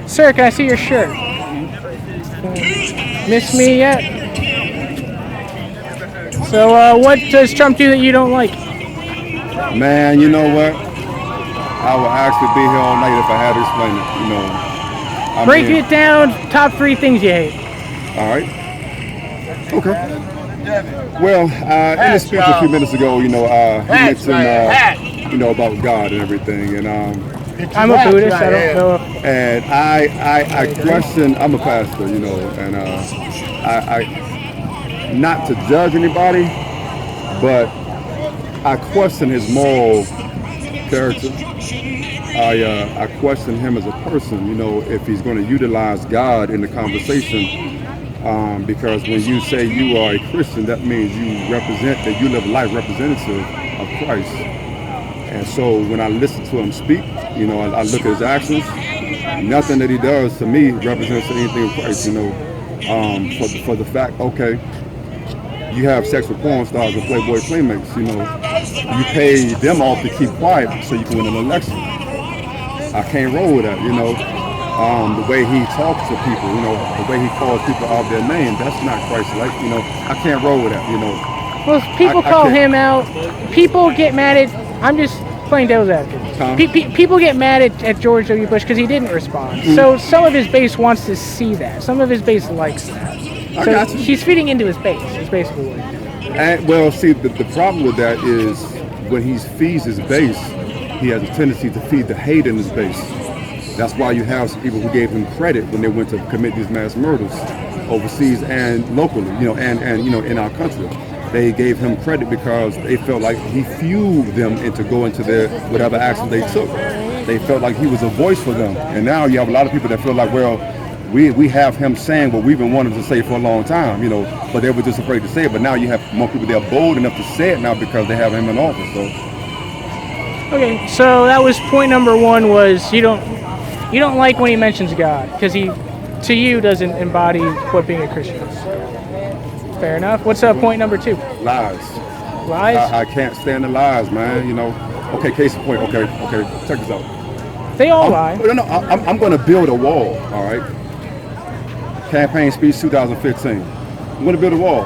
Sir, can I see your shirt? Miss me yet? So, what does Trump do that you don't like? Man, you know what? I would actually be here all night if I had to explain it. Break it down. Top 3 things you hate. All right. Okay. Well, in the speech a few minutes ago, he mentioned, about God and everything, and I'm a Buddhist. I don't know. and I question. I'm a pastor, and I not to judge anybody, but I question his moral character. I question him as a person, if he's going to utilize God in the conversation. Because when you say you are a Christian, that means you live a life representative of Christ. And so when I listen to him speak, I look at his actions. Nothing that he does to me represents anything of Christ. For the fact, okay, you have sex with porn stars and Playboy playmates. You pay them off to keep quiet so you can win an election. I can't roll with that. The way he talks to people, the way he calls people out their name, that's not Christ-like. I can't roll with that. Well, people call him out. People get mad at. I'm just playing devil's advocate. People get mad at George W. Bush because he didn't respond. Mm-hmm. So some of his base wants to see that. Some of his base likes that. So he's feeding into his base. Is basically what he's doing. And well, see, the problem with that is when he feeds his base, he has a tendency to feed the hate in his base. That's why you have some people who gave him credit when they went to commit these mass murders overseas and locally, and in our country. They gave him credit because they felt like he fueled them into going to their whatever action they took. They felt like he was a voice for them. And now you have a lot of people that feel like, well, we have him saying what we've been wanting to say for a long time, but they were just afraid to say it. But now you have more people that are bold enough to say it now because they have him in office. So. Okay, so that was point number 1 was you don't like when he mentions God because he, to you, doesn't embody what being a Christian is. Fair enough. What's point number 2? Lies. Lies? I can't stand the lies, man. Okay, case in point. Okay. Check this out. They all lie. No, I'm going to build a wall. All right. Campaign speech 2015. I'm going to build a wall,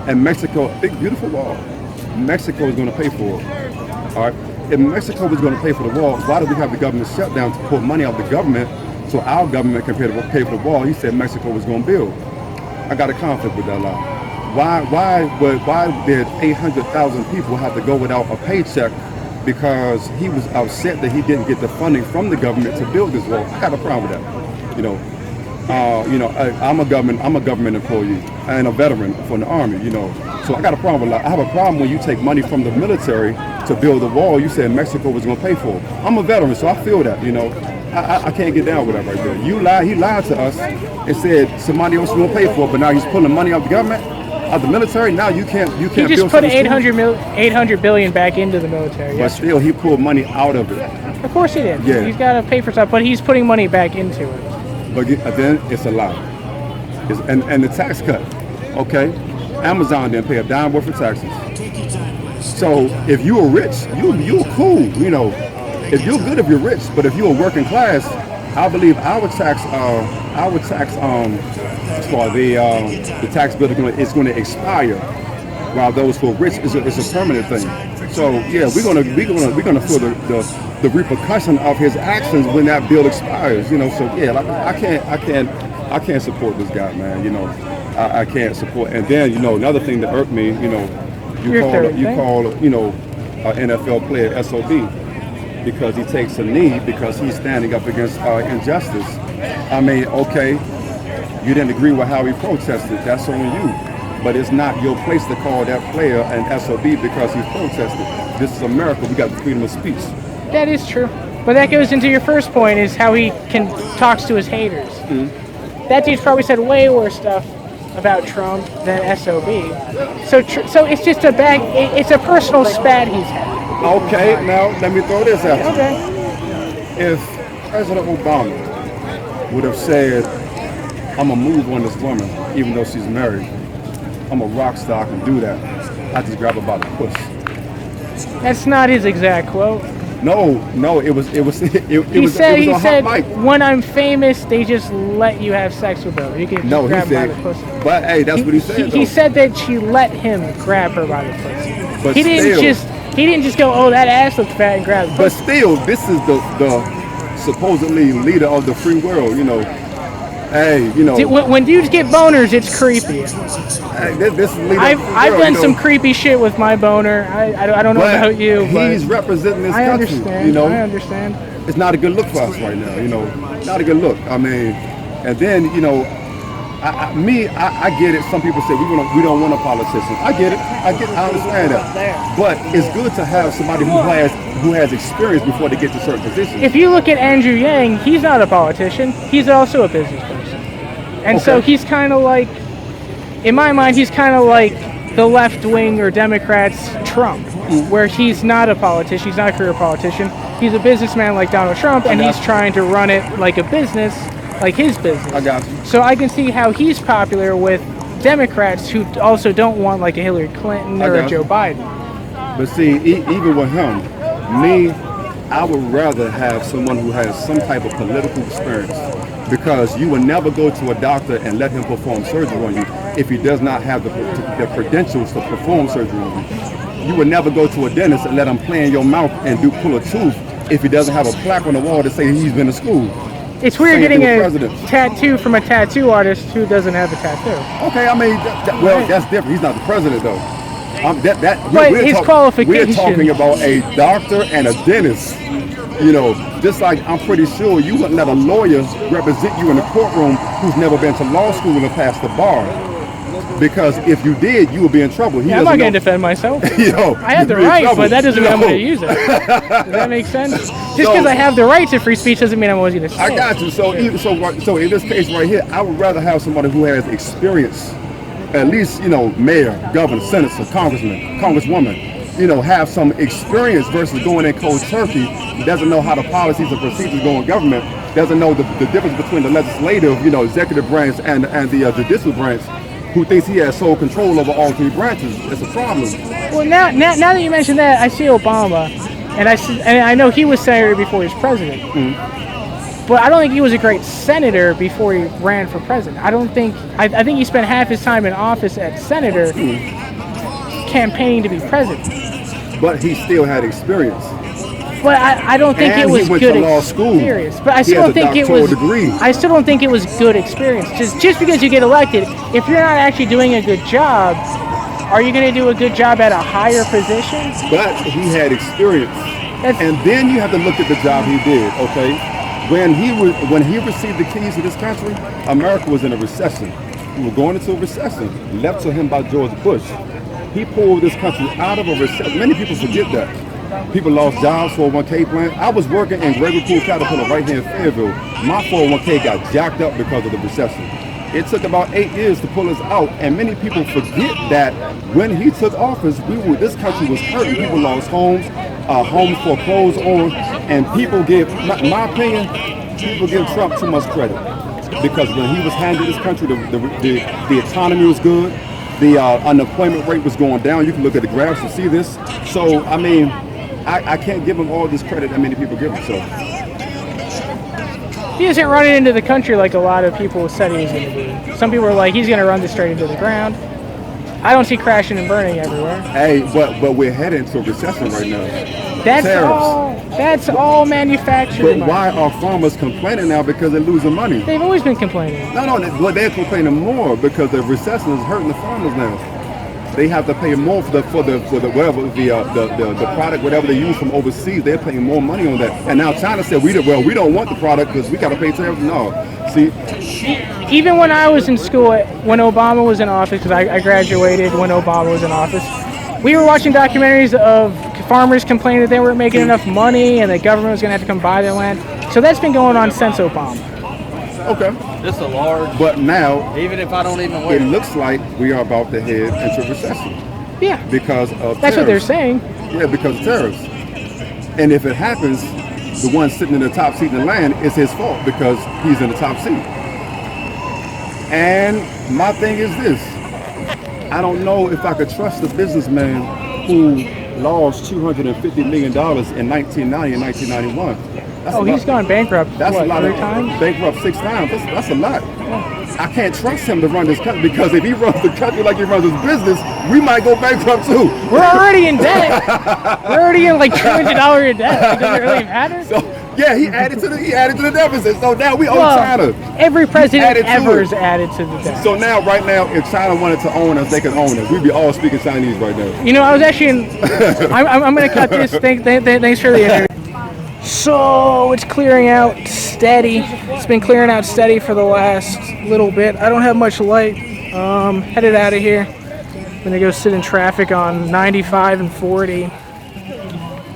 and Mexico, big beautiful wall. Mexico is going to pay for it. All right. If Mexico was going to pay for the wall, why do we have the government shut down to put money out of the government so our government can pay for the wall? He said Mexico was going to build. I got a conflict with that lie. Why did 800,000 people have to go without a paycheck because he was upset that he didn't get the funding from the government to build this wall? I got a problem with that. I'm a government employee and a veteran from the Army. So I got a problem with that. I have a problem when you take money from the military to build a wall. You said Mexico was going to pay for it. I'm a veteran, so I feel that. I can't get down with that right there. He lied to us and said somebody else was going to pay for it, but now he's pulling money out of the government, out of the military. Now you can't. He just put $800 billion back into the military. But still, he pulled money out of it. Of course he did. Yeah. He's got to pay for stuff, but he's putting money back into it. But then it's a lie. And the tax cut. Okay, Amazon didn't pay a dime worth of taxes. So if you were rich, you're cool. If you're good, if you're rich, but if you're working class, I believe our tax for the tax bill is going to expire, while those who are rich is a permanent thing. So yeah, we're gonna feel the repercussion of his actions when that bill expires. So yeah, like I can't support this guy, man. I can't support. And then another thing that irked me, you call an NFL player SOB because he takes a knee because he's standing up against injustice. I mean, okay, you didn't agree with how he protested. That's on you. But it's not your place to call that player an SOB because he's protested. This is America. We got the freedom of speech. That is true. But that goes into your first point, is how he talks to his haters. Mm-hmm. That dude's probably said way worse stuff about Trump than SOB. So it's just it's a personal spat he's had. Okay, now let me throw this at you. Okay. If President Obama would have said, I'm going to move on this woman, even though she's married, I'm a rock star, I can do that, I just grab her by the push. That's not his exact quote. No, it was He said when I'm famous, they just let you have sex with her. You can no, grab he her by said, the pussy. but hey, that's what he said. He said that she let him grab her by the pussy. But he didn't just go, oh, that ass looks fat and grab the But pussy. still, this is the supposedly leader of the free world. Hey, when dudes get boners, it's creepy. hey, this is leader of the free I've world, done some creepy shit with my boner. I don't know about you, but he's representing this I country. understand. I understand. It's not a good look for us right now. Not a good look. I mean, and then I get it. Some people say we don't want a politician. I get it. I understand that. But it's good to have somebody who has experience before they get to certain positions. If you look at Andrew Yang, he's not a politician. He's also a business person, and so he's kind of like, in my mind, he's kind of like the left wing or Democrats' Trump, where he's not a politician. He's not a career politician. He's a businessman like Donald Trump, and he's trying to run it like a business. Like his business. I got you. So I can see how he's popular with Democrats who also don't want like a Hillary Clinton or a Joe Biden. But see, even with him, I would rather have someone who has some type of political experience, because you will never go to a doctor and let him perform surgery on you if he does not have the credentials to perform surgery on you. You would never go to a dentist and let him play in your mouth and pull a tooth if he doesn't have a plaque on the wall to say he's been to school. It's weird getting a tattoo from a tattoo artist who doesn't have a tattoo. Okay, I mean, that's different. He's not the president, though. But his qualifications. We're talking about a doctor and a dentist. Just like I'm pretty sure you wouldn't let a lawyer represent you in the courtroom who's never been to law school and passed the bar. Because if you did, you would be in trouble. I'm not going to defend myself. I have the right, but that doesn't mean I'm going to use it. Does that make sense? Just because I have the right to free speech doesn't mean I'm always going to say it. I got you. So in this case right here, I would rather have somebody who has experience, at least, mayor, governor, senator, congressman, congresswoman, have some experience versus going in cold turkey, doesn't know how the policies and procedures go in government, doesn't know the difference between the legislative, executive branch and the judicial branch, who thinks he has sole control over all three branches. It's a problem. Well, now that you mention that, I see Obama, and I know he was senator before he was president. Mm-hmm. But I don't think he was a great senator before he ran for president. I think he spent half his time in office as senator campaigning to be president. But he still had experience. But I don't think it was good experience. But I still don't think it was. I still don't think it was good experience. Just because you get elected, if you're not actually doing a good job, are you going to do a good job at a higher position? But he had experience, and then you have to look at the job he did. Okay, when he received the keys to this country, America was in a recession. We were going into a recession, left to him by George Bush. He pulled this country out of a recession. Many people forget that. People lost jobs, 401k plan. I was working in Gregory Pool Caterpillar right here in Fayetteville. My 401k got jacked up because of the recession. It took about 8 years to pull us out, and many people forget that when he took office, this country was hurting. People lost homes, homes foreclosed on, and people my opinion, people give Trump too much credit, because when he was handling this country, the economy was good. The unemployment rate was going down. You can look at the graphs to see this. So, I mean, I can't give him all this credit that many people give him. So he isn't running into the country like a lot of people said he was going to do. Some people are like, he's going to run this straight into the ground. I don't see crashing and burning everywhere. Hey, but we're heading to a recession right now. That's all manufactured. But why are farmers complaining now? Because they're losing money. They've always been complaining. No, they're complaining more because the recession is hurting the farmers now. They have to pay more for the whatever the product, whatever they use from overseas. They're paying more money on that. And now China said we don't want the product because we got to pay tariffs. No, see. Even when I was in school, when Obama was in office, because I graduated when Obama was in office, we were watching documentaries of farmers complaining that they weren't making enough money and the government was going to have to come buy their land. So that's been going on since Obama. Okay. This is a large. But now, even if I don't even wear it looks like we are about to head into recession. Yeah. Because of That's tariffs. what they're saying. Yeah, because of tariffs. And if it happens, the one sitting in the top seat in the land is his fault because he's in the top seat. And my thing is this. I don't know if I could trust a businessman who lost $250 million in 1990 and 1991. That's he's gone bankrupt. That's what, a lot 3 of times? bankrupt 6 times. That's a lot. I can't trust him to run this country because if he runs the country like he runs his business, we might go bankrupt too. We're already in debt. We're already in like $200 in debt. Like, does it really matter? So yeah, he added to the deficit. So now we owe China. Every president ever has added to the debt. So now, right now, if China wanted to own us, they could own us. We'd be all speaking Chinese right now. You know, I was actually in. I'm going to cut this. Thanks for the interview. So it's clearing out steady. It's been clearing out steady for the last little bit. I don't have much light. Headed out of here. I'm gonna go sit in traffic on 95 and 40.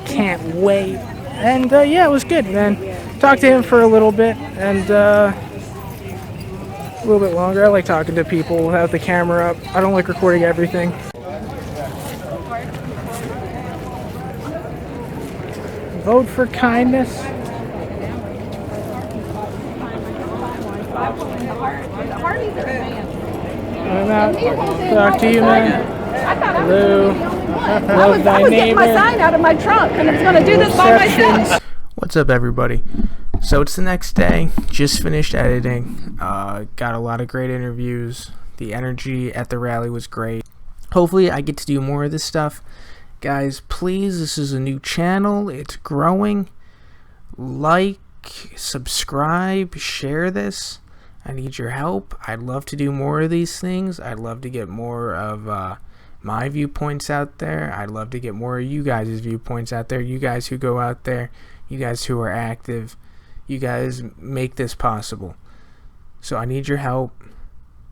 Can't wait. And yeah, it was good, man. Talked to him for a little bit and a little bit longer. I like talking to people without the camera up. I don't like recording everything. Vote for kindness. I'm out. Talk to you, man. Hello. I was getting my sign out of my trunk and I was going to do this by myself. What's up, everybody? So it's the next day. Just finished editing. Got a lot of great interviews. The energy at the rally was great. Hopefully I get to do more of this stuff. Guys, please, this is a new channel. It's growing. Like, subscribe, share this. I need your help. I'd love to do more of these things. I'd love to get more of my viewpoints out there. I'd love to get more of you guys' viewpoints out there. You guys who go out there. You guys who are active. You guys make this possible. So I need your help.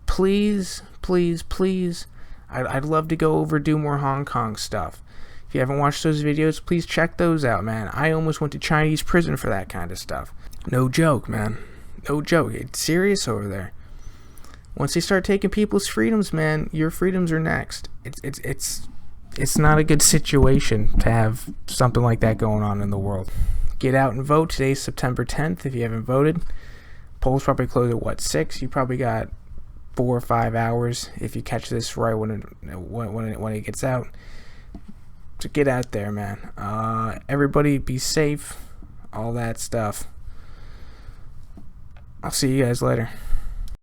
Please, please, please. I'd love to go over do more Hong Kong stuff. If you haven't watched those videos, please check those out, man. I almost went to Chinese prison for that kind of stuff. No joke, man. No joke. It's serious over there. Once they start taking people's freedoms, man, your freedoms are next. It's not a good situation to have something like that going on in the world. Get out and vote. Today's September 10th. If you haven't voted, polls probably close at what, 6? You probably got 4 or 5 hours if you catch this right when it gets out. So get out there, man. Everybody be safe. All that stuff. I'll see you guys later.